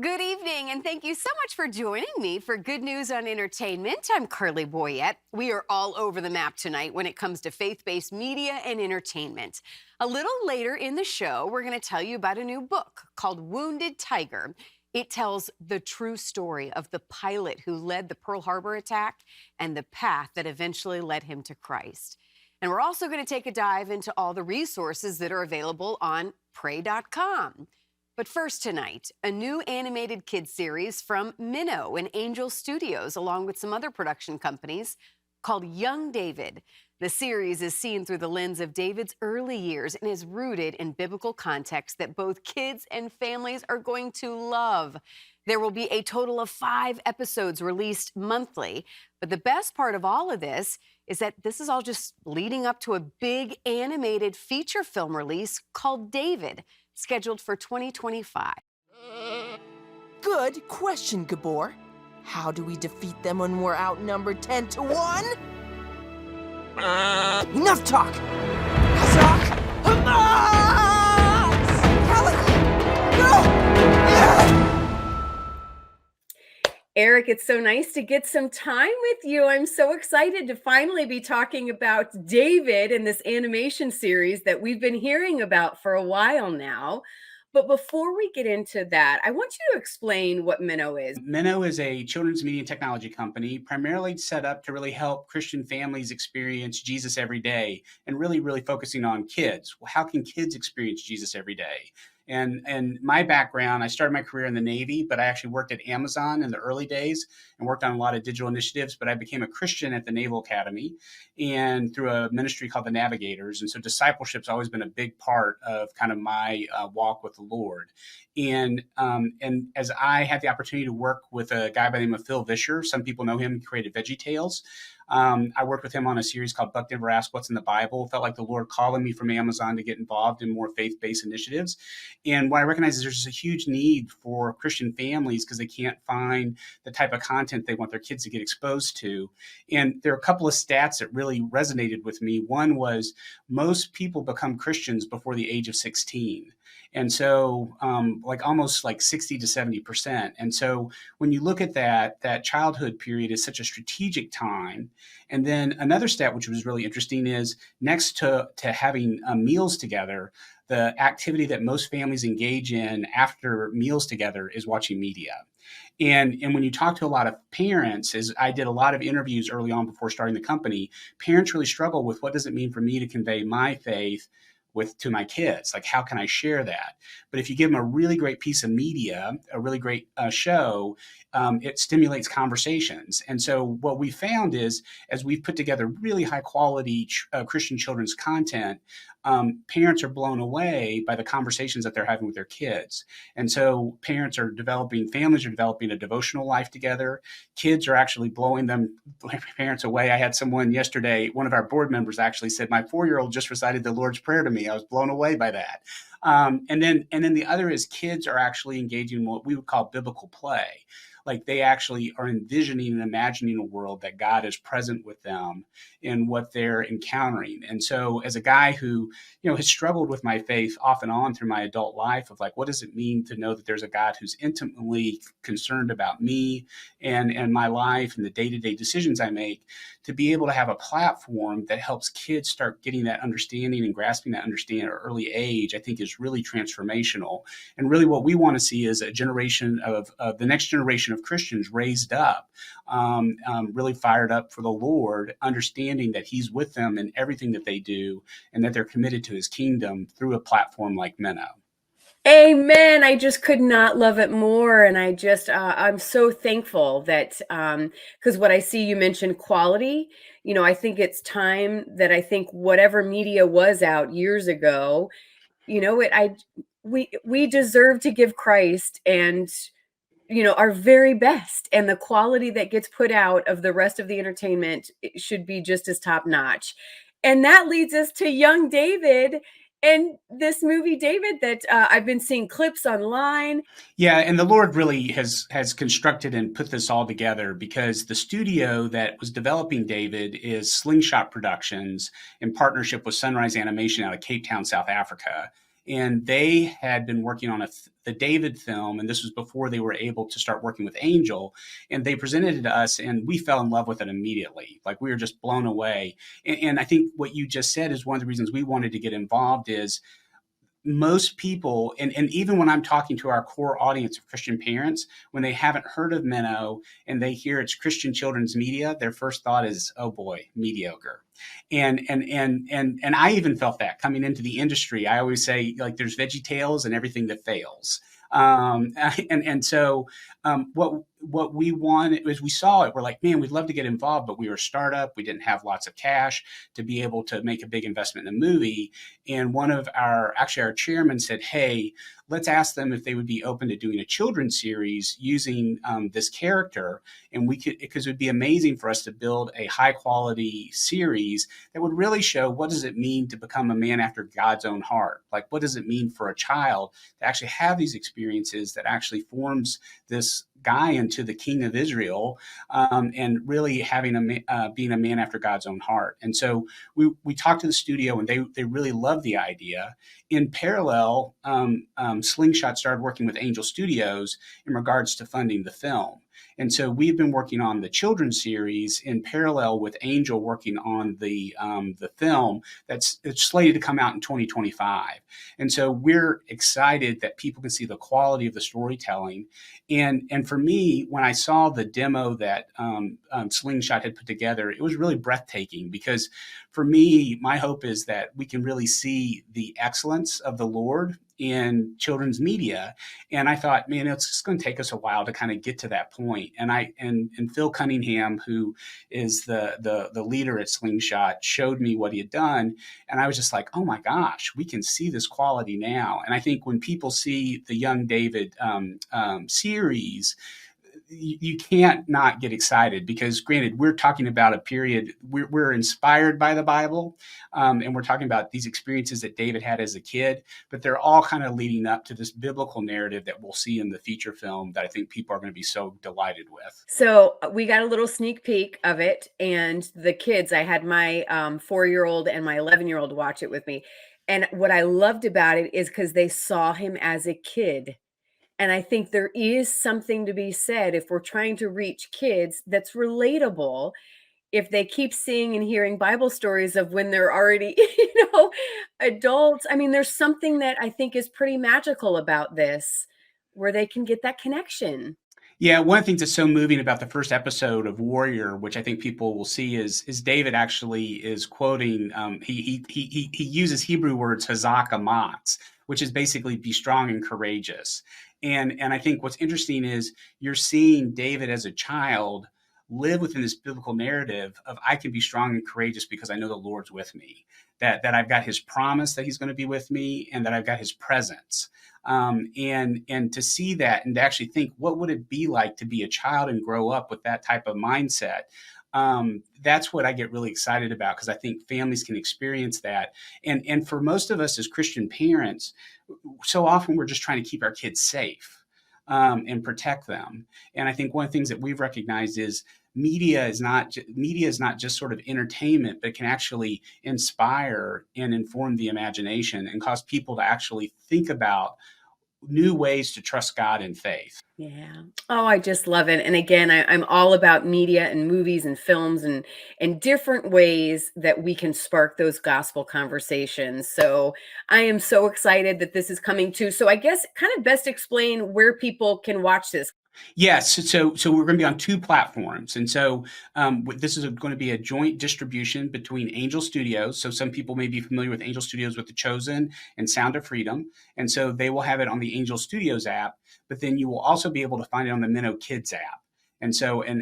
Good evening, and thank you so much for joining me for Good News on Entertainment. I'm Carly Boyette. We are all over the map tonight when it comes to faith-based media and entertainment. A little later in the show, we're going to tell you about a new book called Wounded Tiger. It tells the true story of the pilot who led the Pearl Harbor attack and the path that eventually led him to Christ. And we're also going to take a dive into all the resources that are available on pray.com. But first tonight, a new animated kids series from Minnow and Angel Studios, along with some other production companies, called Young David. The series is seen through the lens of David's early years and is rooted in biblical context that both kids and families are going to love. There will be a total of 5 episodes released monthly. But the best part of all of this is that this is all just leading up to a big animated feature film release called David, scheduled for 2025. Good question, Gabor. How do we defeat them when we're outnumbered 10-1? Enough talk! Talk! Hamas! Kelly! Go! Eric, it's so nice to get some time with you. I'm so excited to finally be talking about David and this animation series that we've been hearing about for a while now. But before we get into that, I want you to explain what Minnow is. Minnow is a children's media technology company primarily set up to really help Christian families experience Jesus every day and really focusing on kids. Well, how can kids experience Jesus every day? And my background, I started my career in the Navy, but I actually worked at Amazon in the early days and worked on a lot of digital initiatives. But I became a Christian at the Naval Academy and through a ministry called the Navigators. And so discipleship's always been a big part of kind of my walk with the Lord. And as I had the opportunity to work with a guy by the name of Phil Vischer, some people know him, he created VeggieTales. I worked with him on a series called Buck Never Asked What's in the Bible. Felt like the Lord calling me from Amazon to get involved in more faith-based initiatives. And what I recognize is there's just a huge need for Christian families because they can't find the type of content they want their kids to get exposed to. And there are a couple of stats that really resonated with me. One was most people become Christians before the age of 16. And so almost 60 to 70%. And so when you look at that childhood period is such a strategic time. And then another stat, which was really interesting, is next to having meals together, the activity that most families engage in after meals together is watching media. And when you talk to a lot of parents, as I did a lot of interviews early on before starting the company, parents really struggle with what does it mean for me to convey my faith to my kids? Like, how can I share that? But if you give them a really great piece of media, a really great show, it stimulates conversations. And so what we found is, as we've put together really high quality Christian children's content, parents are blown away by the conversations that they're having with their kids. And so families are developing a devotional life together. Kids are actually blowing parents away. I had someone yesterday, one of our board members actually said, my 4-year-old just recited the Lord's Prayer to me. I was blown away by that. And then the other is kids are actually engaging in what we would call biblical play. Like they actually are envisioning and imagining a world that God is present with them in what they're encountering. And so as a guy who, has struggled with my faith off and on through my adult life of what does it mean to know that there's a God who's intimately concerned about me and my life and the day-to-day decisions I make, to be able to have a platform that helps kids start getting that understanding and grasping that understanding at an early age, I think is really transformational. And really what we want to see is a generation of the next generation of Christians raised up, really fired up for the Lord, understanding that he's with them in everything that they do and that they're committed to his kingdom through a platform like Minnow. Amen. I just could not love it more. And I'm so thankful that, because what I see, you mentioned quality, I think it's time that I think whatever media was out years ago, we deserve to give Christ and, our very best, and the quality that gets put out of the rest of the entertainment should be just as top notch. And that leads us to Young David and this movie, David, that I've been seeing clips online. Yeah, and the Lord really has constructed and put this all together because the studio that was developing David is Slingshot Productions in partnership with Sunrise Animation out of Cape Town, South Africa. and they had been working on the David film, and this was before they were able to start working with Angel. And they presented it to us, and we fell in love with it immediately. Like, we were just blown away. And I think what you just said is one of the reasons we wanted to get involved. Is most people, and even when I'm talking to our core audience of Christian parents, when they haven't heard of Minnow and they hear it's Christian children's media, their first thought is, oh boy, mediocre. And I even felt that coming into the industry. I always say, like, there's Veggie Tales and everything that fails. What we wanted was, we saw it, we're like, man, we'd love to get involved, but we were a startup, we didn't have lots of cash to be able to make a big investment in the movie. And one of our chairman said, hey, let's ask them if they would be open to doing a children's series using this character. And we could, because it would be amazing for us to build a high quality series that would really show, what does it mean to become a man after God's own heart? Like, what does it mean for a child to actually have these experiences that actually forms this guy into the king of Israel, and really having being a man after God's own heart. And so we talked to the studio, and they really loved the idea. In parallel, Slingshot started working with Angel Studios in regards to funding the film. And so we've been working on the children's series in parallel with Angel working on the film it's slated to come out in 2025. And so we're excited that people can see the quality of the storytelling. And for me, when I saw the demo that Slingshot had put together, it was really breathtaking, because for me, my hope is that we can really see the excellence of the Lord in children's media. And I thought, man, it's just going to take us a while to kind of get to that point. And Phil Cunningham, who is the leader at Slingshot, showed me what he had done. And I was just like, oh my gosh, we can see this quality now. And I think when people see the Young David series, you can't not get excited, because granted, we're talking about a period, we're inspired by the Bible, and we're talking about these experiences that David had as a kid, but they're all kind of leading up to this biblical narrative that we'll see in the feature film that I think people are going to be so delighted with. So we got a little sneak peek of it, and the kids, I had my 4-year-old and my 11-year-old watch it with me. And what I loved about it is because they saw him as a kid. And I think there is something to be said, if we're trying to reach kids, that's relatable. If they keep seeing and hearing Bible stories of when they're already, adults. I mean, there's something that I think is pretty magical about this, where they can get that connection. Yeah, one of the things that's so moving about the first episode of Warrior, which I think people will see, is David actually is quoting. He uses Hebrew words hazak amatz, which is basically be strong and courageous. And I think what's interesting is you're seeing David as a child live within this biblical narrative of, I can be strong and courageous because I know the Lord's with me, that I've got his promise that he's going to be with me, and that I've got his presence. And to see that, and to actually think, what would it be like to be a child and grow up with that type of mindset? That's what I get really excited about, because I think families can experience that. And for most of us as Christian parents, so often we're just trying to keep our kids safe, and protect them. And I think one of the things that we've recognized is media is not just sort of entertainment, but can actually inspire and inform the imagination and cause people to actually think about new ways to trust God in faith. Yeah. Oh, I just love it. And again, I'm all about media and movies and films and different ways that we can spark those gospel conversations. So I am so excited that this is coming too. So I guess kind of best explain where people can watch this. Yes, so we're going to be on 2 platforms, and so this is going to be a joint distribution between Angel Studios. So some people may be familiar with Angel Studios with The Chosen and Sound of Freedom, and so they will have it on the Angel Studios app. But then you will also be able to find it on the Minnow Kids app. And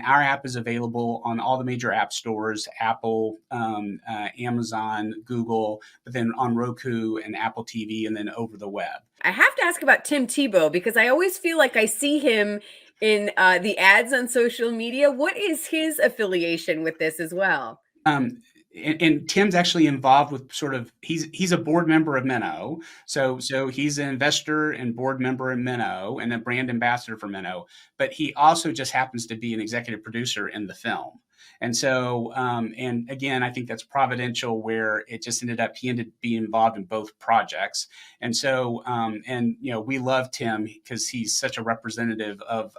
our app is available on all the major app stores: Apple, Amazon, Google, but then on Roku and Apple TV, and then over the web. I have to ask about Tim Tebow, because I always feel like I see him in the ads on social media. What is his affiliation with this as well? And Tim's actually involved with he's a board member of Minnow. So he's an investor and board member in Minnow and a brand ambassador for Minnow, but he also just happens to be an executive producer in the film. And so, and again, I think that's providential where it just ended up, he ended up being involved in both projects. And so, and, we love Tim because he's such a representative of,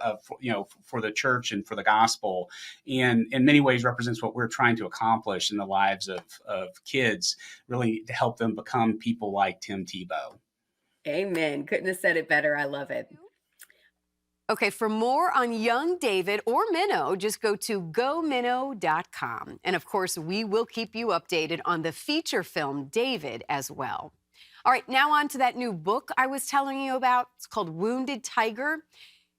for the church and for the gospel, and in many ways represents what we're trying to accomplish in the lives of kids, really to help them become people like Tim Tebow. Amen. Couldn't have said it better. I love it. Okay, for more on young David or Minnow, just go to gominnow.com. And of course, we will keep you updated on the feature film David as well. All right, now on to that new book I was telling you about. It's called Wounded Tiger.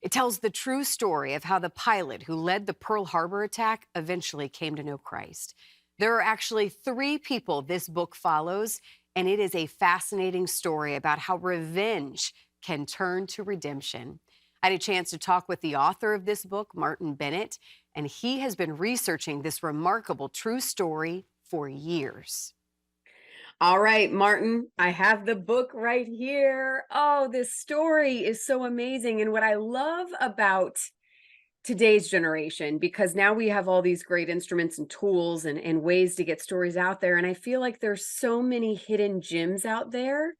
It tells the true story of how the pilot who led the Pearl Harbor attack eventually came to know Christ. There are actually 3 people this book follows, and it is a fascinating story about how revenge can turn to redemption. I had a chance to talk with the author of this book, Martin Bennett, and he has been researching this remarkable true story for years. All right, Martin, I have the book right here. Oh, this story is so amazing. And what I love about today's generation, because now we have all these great instruments and tools and ways to get stories out there. And I feel like there's so many hidden gems out there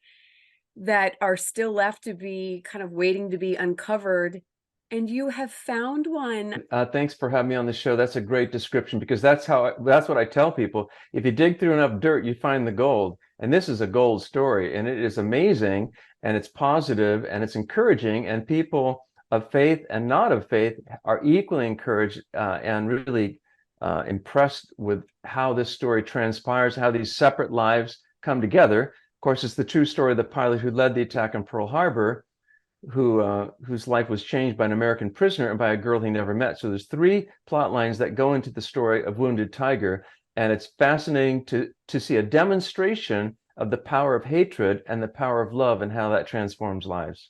that are still left to be kind of waiting to be uncovered. And you have found one. Thanks for having me on the show. That's a great description, because that's what I tell people. If you dig through enough dirt, you find the gold. And this is a gold story, and it is amazing, and it's positive, and it's encouraging, and people of faith and not of faith are equally encouraged and really impressed with how this story transpires, how these separate lives come together. Of course, it's the true story of the pilot who led the attack on Pearl Harbor, whose life was changed by an American prisoner and by a girl he never met. So there's 3 plot lines that go into the story of Wounded Tiger, and it's fascinating to see a demonstration of the power of hatred and the power of love and how that transforms lives.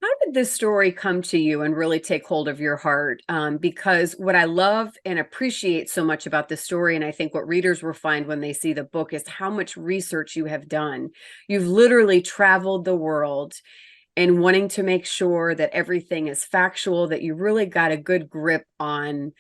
How did this story come to you and really take hold of your heart? Because what I love and appreciate so much about this story, and I think what readers will find when they see the book, is how much research you have done. You've literally traveled the world and wanting to make sure that everything is factual, that you really got a good grip on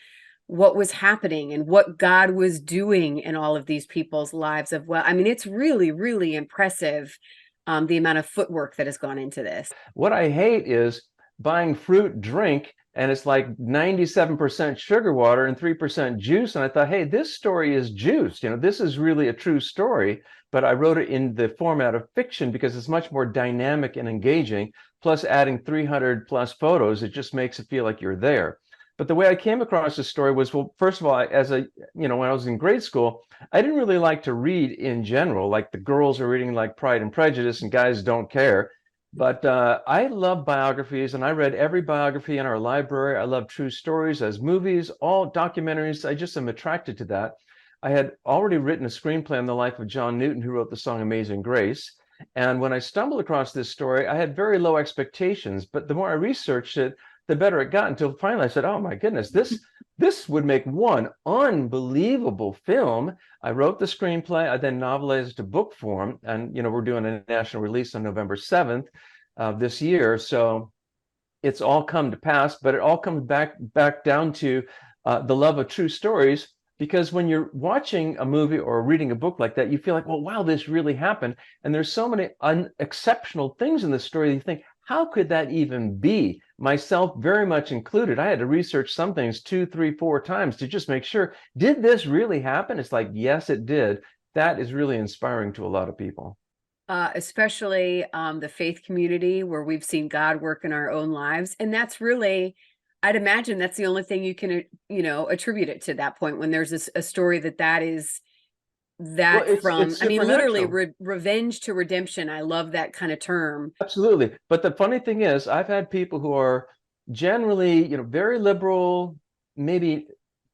what was happening and what God was doing in all of these people's lives of well. I mean, it's really, really impressive, the amount of footwork that has gone into this. What I hate is buying fruit drink, and it's like 97% sugar water and 3% juice. And I thought, hey, this story is juice. This is really a true story. But I wrote it in the format of fiction because it's much more dynamic and engaging. Plus, adding 300 plus photos, it just makes it feel like you're there. But the way I came across this story was, well, first of all, when I was in grade school, I didn't really like to read in general. Like the girls are reading like Pride and Prejudice, and guys don't care. But I love biographies, and I read every biography in our library. I love true stories as movies, all documentaries. I just am attracted to that. I had already written a screenplay on the life of John Newton, who wrote the song Amazing Grace. And when I stumbled across this story, I had very low expectations. But the more I researched it, the better it got, until finally I said, oh my goodness, this would make one unbelievable film. I wrote the screenplay. I then novelized it to book form. And, we're doing a national release on November 7th this year. So it's all come to pass, but it all comes back down to the love of true stories. Because when you're watching a movie or reading a book like that, you feel like, well, wow, this really happened. And there's so many unexceptional things in the story that you think, how could that even be? Myself very much included. I had to research some things 2, 3, 4 times to just make sure, did this really happen? It's like, yes, it did. That is really inspiring to a lot of people. Especially the faith community, where we've seen God work in our own lives. And that's really, I'd imagine that's the only thing you can, attribute it to that point, when there's a story that is that it's I mean, literally revenge to redemption. I love that kind of term. Absolutely. But the funny thing is, I've had people who are generally, very liberal, maybe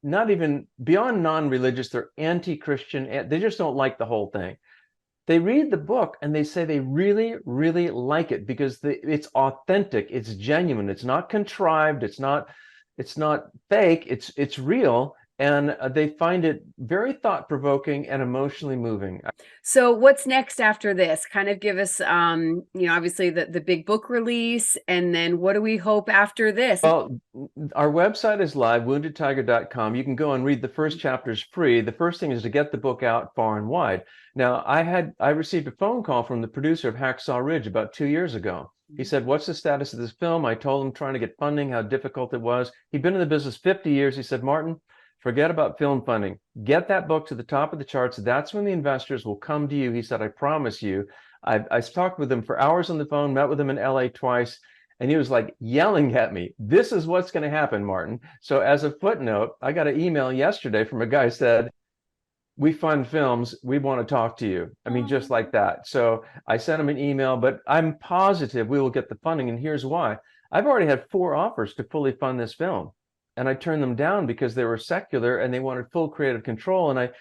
not even beyond non-religious, they're anti-Christian. They just don't like the whole thing. They read the book and they say they really, really like it because it's authentic, it's genuine, it's not contrived, it's not fake, it's real. and they find it very thought-provoking and emotionally moving. So what's next after this? Kind of give us, obviously the big book release, and then what do we hope after this? Well, our website is live, woundedtiger.com. You can go and read the first chapters free. The first thing is to get the book out far and wide. Now, I received a phone call from the producer of Hacksaw Ridge about 2 years ago. He said, "What's the status of this film?" I told him trying to get funding, how difficult it was. He'd been in the business 50 years. He said, "Martin, forget about film funding. Get that book to the top of the charts. That's when the investors will come to you." He said, "I promise you." I talked with him for hours on the phone, met with him in LA twice, and he was like yelling at me, "This is what's going to happen, Martin." So as a footnote, I got an email yesterday from a guy who said, "We fund films. We want to talk to you." I mean, just like that. So I sent him an email, but I'm positive we will get the funding. And here's why. I've already had 4 offers to fully fund this film, and I turned them down because they were secular and they wanted full creative control. And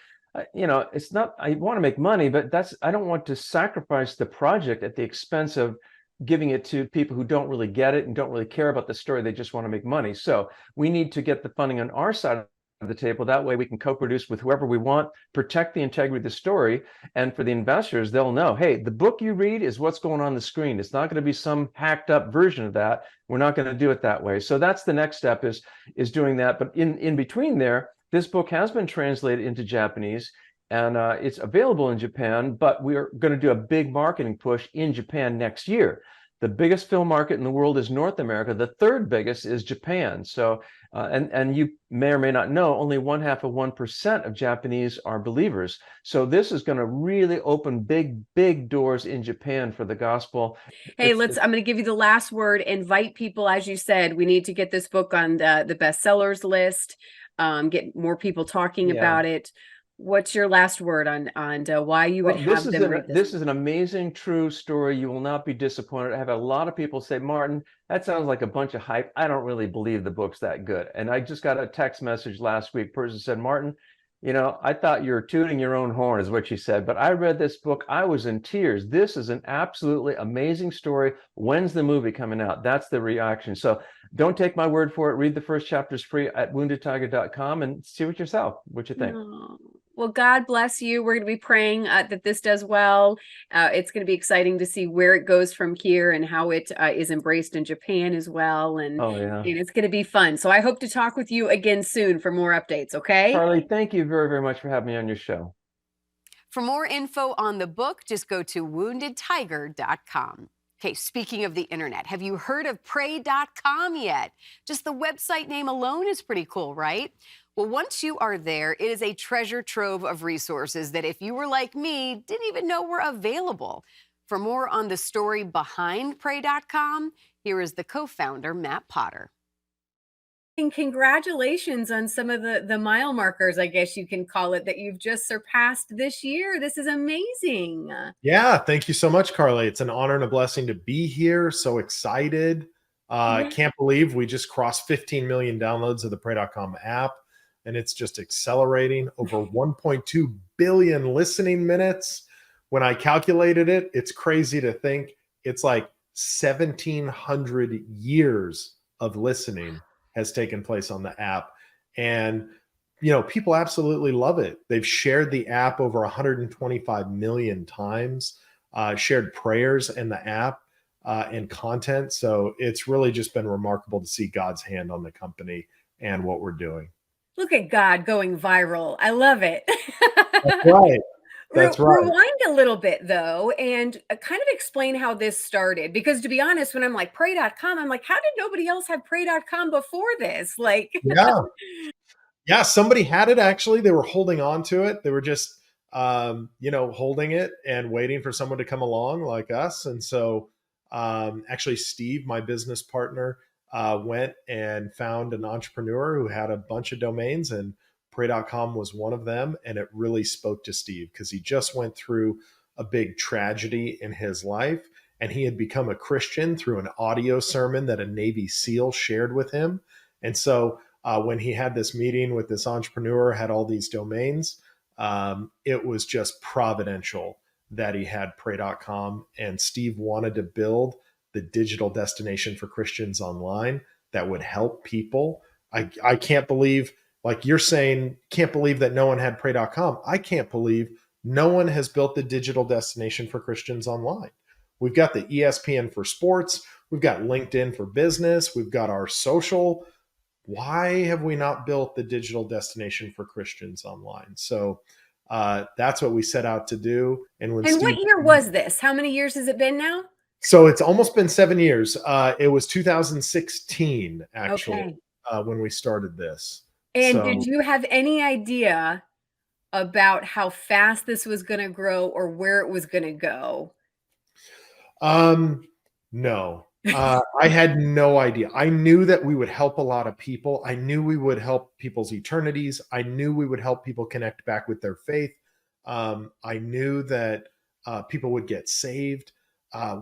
it's not, I want to make money, but I don't want to sacrifice the project at the expense of giving it to people who don't really get it and don't really care about the story. They just want to make money. So we need to get the funding on our side of the table. That way we can co-produce with whoever we want, protect the integrity of the story. And for the investors, they'll know, hey, the book you read is what's going on the screen. It's not going to be some hacked up version of that. We're not going to do it that way. So that's the next step, is doing that. But in between there, this book has been translated into Japanese, and it's available in Japan, but we're going to do a big marketing push in Japan next year. The biggest film market in the world is North America. The third biggest is Japan. So, and you may or may not know, only 0.5% of Japanese are believers. So this is going to really open big doors in Japan for the gospel. Hey, I'm going to give you the last word. Invite people, as you said. We need to get this book on the bestsellers list. Get more people talking about it. What's your last word on why you would have them read this? This is an amazing, true story. You will not be disappointed. I have a lot of people say, "Martin, that sounds like a bunch of hype. I don't really believe the book's that good." And I just got a text message last week. Person said, "Martin, I thought you were tooting your own horn," is what she said. "But I read this book. I was in tears. This is an absolutely amazing story. When's the movie coming out?" That's the reaction. So don't take my word for it. Read the first chapters free at woundedtiger.com and see what you think. Oh. Well, God bless you. We're going to be praying that this does well. It's going to be exciting to see where it goes from here and how it is embraced in Japan as well. And, and it's going to be fun. So I hope to talk with you again soon for more updates, okay? Carly, thank you very, very much for having me on your show. For more info on the book, just go to woundedtiger.com. Okay, speaking of the internet, have you heard of pray.com yet? Just the website name alone is pretty cool, right? Well, once you are there, it is a treasure trove of resources that, if you were like me, didn't even know were available. For more on the story behind pray.com, here is the co-founder, Matt Potter. And congratulations on some of the mile markers, I guess you can call it, that you've just surpassed this year. This is amazing. Yeah, thank you so much, Carly. It's an honor and a blessing to be here. So excited. Can't believe we just crossed 15 million downloads of the pray.com app, and it's just accelerating. Over 1.2 billion listening minutes. When I calculated it, it's crazy to think it's like 1,700 years of listening has taken place on the app. And, people absolutely love it. They've shared the app over 125 million times, shared prayers in the app and content. So it's really just been remarkable to see God's hand on the company and what we're doing. Look at God going viral. I love it. That's right. That's right. Rewind a little bit, though, and kind of explain how this started. Because to be honest, when I'm like pray.com, I'm like, how did nobody else have pray.com before this? Yeah, somebody had it, actually. They were holding on to it. They were just, holding it and waiting for someone to come along like us. And so actually, Steve, my business partner, went and found an entrepreneur who had a bunch of domains, and pray.com was one of them. And it really spoke to Steve because he just went through a big tragedy in his life, and he had become a Christian through an audio sermon that a Navy SEAL shared with him. And so when he had this meeting with this entrepreneur, had all these domains, it was just providential that he had pray.com, and Steve wanted to build the digital destination for Christians online that would help people. I can't believe Like you're saying, can't believe that no one had pray.com. I can't believe no one has built the digital destination for Christians online. We've got the ESPN for sports. We've got LinkedIn for business. We've got our social. Why have we not built the digital destination for Christians online? So that's what we set out to do. And when And what Steve, year was this? How many years has it been now? so it's almost been 7 years. It was 2016 actually Okay. when we started this. And So did you have any idea about how fast this was going to grow or where it was going to go? No, I had no idea. I knew that we would help a lot of people. I knew we would help people's eternities. I knew we would help people connect back with their faith. I knew that people would get saved.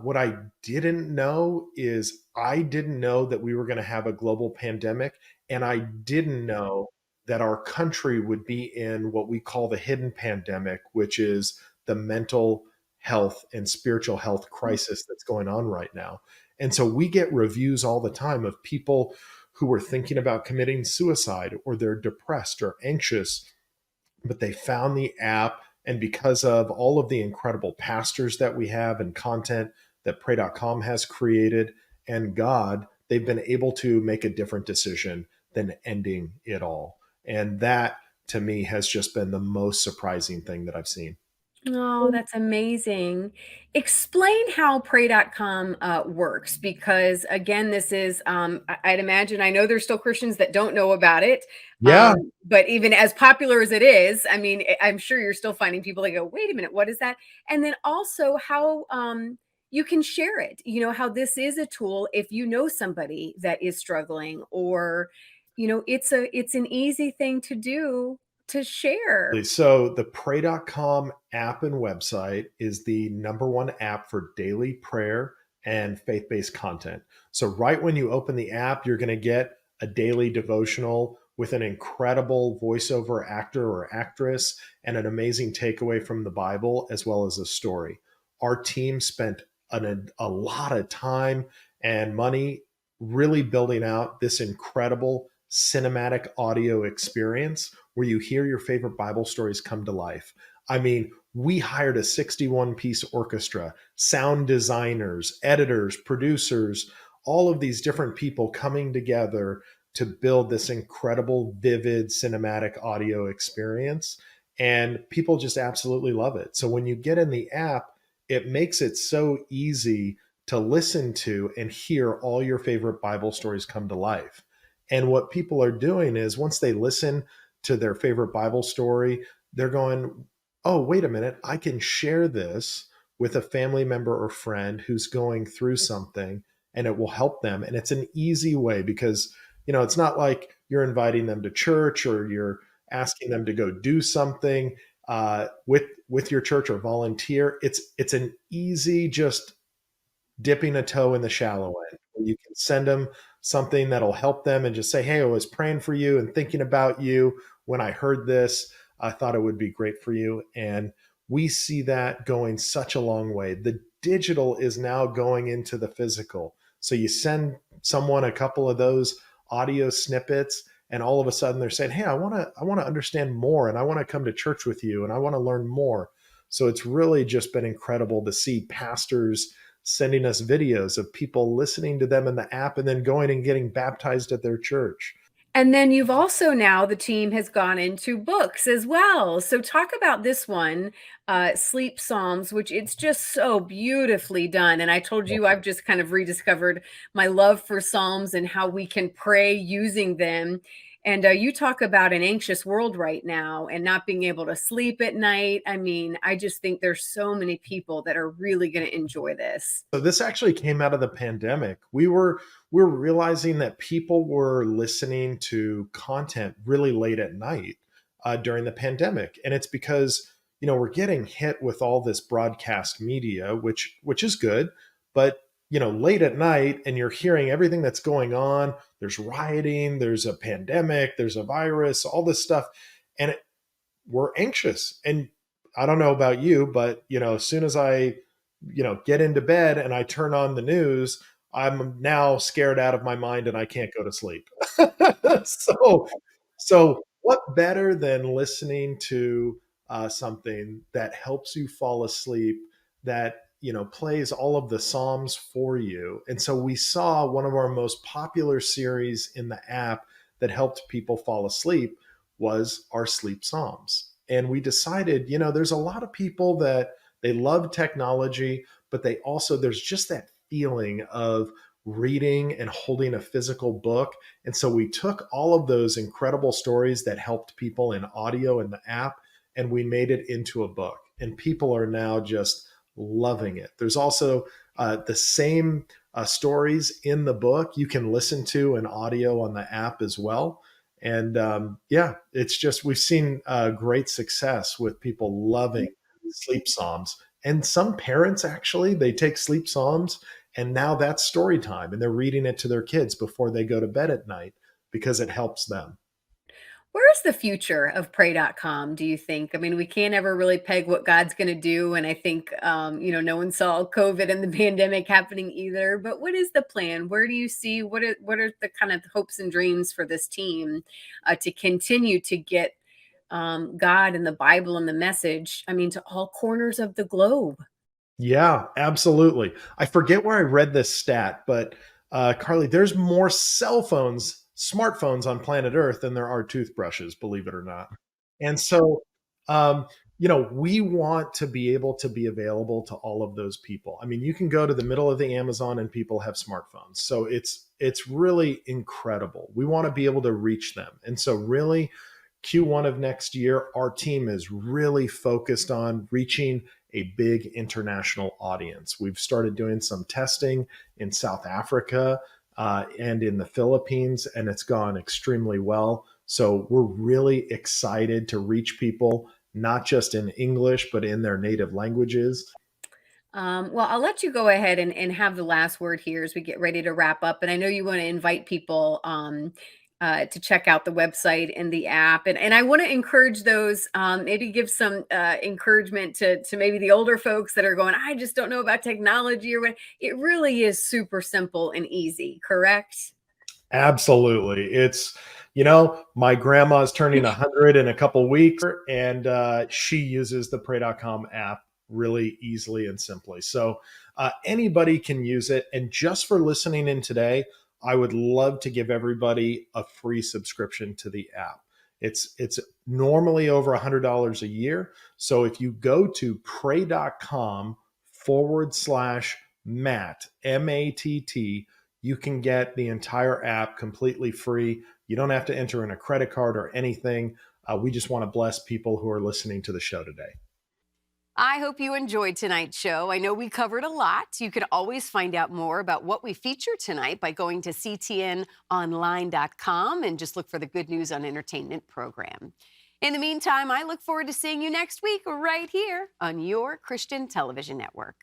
What I didn't know is I didn't know that we were going to have a global pandemic, and I didn't know that our country would be in what we call the hidden pandemic, which is the mental health and spiritual health crisis that's going on right now. And so we get reviews all the time of people who are thinking about committing suicide or they're depressed or anxious, but they found the app. And because of all of the incredible pastors that we have and content that pray.com has created and God, they've been able to make a different decision than ending it all. And that to me has just been the most surprising thing that I've seen. Oh, that's amazing. Explain how pray.com works because, again, this is, I'd imagine, I know there's still Christians that don't know about it. Yeah, But even as popular as it is, I mean, I'm sure you're still finding people that go, wait a minute, what is that? And then also how you can share it, how this is a tool if you know somebody that is struggling or, it's an easy thing to do to share. so the pray.com app and website is the number one app for daily prayer and faith-based content. So right when you open the app, you're going to get a daily devotional with an incredible voiceover actor or actress and an amazing takeaway from the Bible, as well as a story. Our team spent a lot of time and money really building out this incredible cinematic audio experience where you hear your favorite Bible stories come to life. I mean, we hired a 61-piece orchestra, sound designers, editors, producers, all of these different people coming together to build this incredible, vivid, cinematic audio experience. And people just absolutely love it. So when you get in the app, it makes it so easy to listen to and hear all your favorite Bible stories come to life. And what people are doing is once they listen to their favorite Bible story, they're going, oh, wait a minute, I can share this with a family member or friend who's going through something and it will help them. And it's an easy way because, it's not like you're inviting them to church or you're asking them to go do something with your church or volunteer. It's an easy, just dipping a toe in the shallow end. You can send them something that'll help them and just say, hey, I was praying for you and thinking about you when I heard this. I thought it would be great for you. And we see that going such a long way. The digital is now going into the physical. So you send someone a couple of those audio snippets and all of a sudden they're saying, hey, I want to understand more and I want to come to church with you and I want to learn more. So it's really just been incredible to see pastors sending us videos of people listening to them in the app and then going and getting baptized at their church. And then you've also now, the team has gone into books as well. So talk about this one, Sleep Psalms, which it's just so beautifully done. And I told you I've just kind of rediscovered my love for Psalms and how we can pray using them. And you talk about an anxious world right now and not being able to sleep at night. I mean, I just think there's so many people that are really going to enjoy this. So this actually came out of the pandemic. We're realizing that people were listening to content really late at night during the pandemic, and it's because we're getting hit with all this broadcast media, which is good, but late at night, and you're hearing everything that's going on. There's rioting, there's a pandemic, there's a virus, all this stuff, and we're anxious. And I don't know about you, but as soon as I get into bed and I turn on the news, I'm now scared out of my mind and I can't go to sleep. so so what better than listening to something that helps you fall asleep, that plays all of the Psalms for you? And so we saw one of our most popular series in the app that helped people fall asleep was our sleep Psalms. And we decided, there's a lot of people that they love technology, but there's just that feeling of reading and holding a physical book. And so we took all of those incredible stories that helped people in audio in the app, and we made it into a book. And people are now just loving it. There's also the same stories in the book you can listen to in audio on the app as well. And it's just, we've seen great success with people loving sleep Psalms. And some parents actually, they take sleep Psalms and now that's story time, and they're reading it to their kids before they go to bed at night because it helps them. Where's the future of pray.com, do you think? I mean, we can't ever really peg what God's going to do. And I think, no one saw COVID and the pandemic happening either. But what is the plan? Where do you see, what are the kind of hopes and dreams for this team to continue to get God and the Bible and the message, to all corners of the globe? Yeah, absolutely. I forget where I read this stat, but Carly, there's more smartphones on planet Earth than there are toothbrushes, believe it or not. And so, um, we want to be able to be available to all of those people. I mean, you can go to the middle of the Amazon and people have smartphones. So it's really incredible. We want to be able to reach them. And so really Q1 of next year, our team is really focused on reaching a big international audience. We've started doing some testing in South Africa and in the Philippines, and it's gone extremely well. So we're really excited to reach people, not just in English, but in their native languages. Well, I'll let you go ahead and have the last word here as we get ready to wrap up. And I know you want to invite people to check out the website and the app. And I want to encourage those, maybe give some encouragement to maybe the older folks that are going, I just don't know about technology or what. It really is super simple and easy, correct? Absolutely. It's, my grandma's turning 100 in a couple weeks, and she uses the Pray.com app really easily and simply. So anybody can use it. And just for listening in today, I would love to give everybody a free subscription to the app. It's normally over $100 a year. So if you go to pray.com/Matt, MATT, you can get the entire app completely free. You don't have to enter in a credit card or anything. We just want to bless people who are listening to the show today. I hope you enjoyed tonight's show. I know we covered a lot. You can always find out more about what we feature tonight by going to ctnonline.com and just look for the Good News on Entertainment program. In the meantime, I look forward to seeing you next week right here on your Christian Television Network.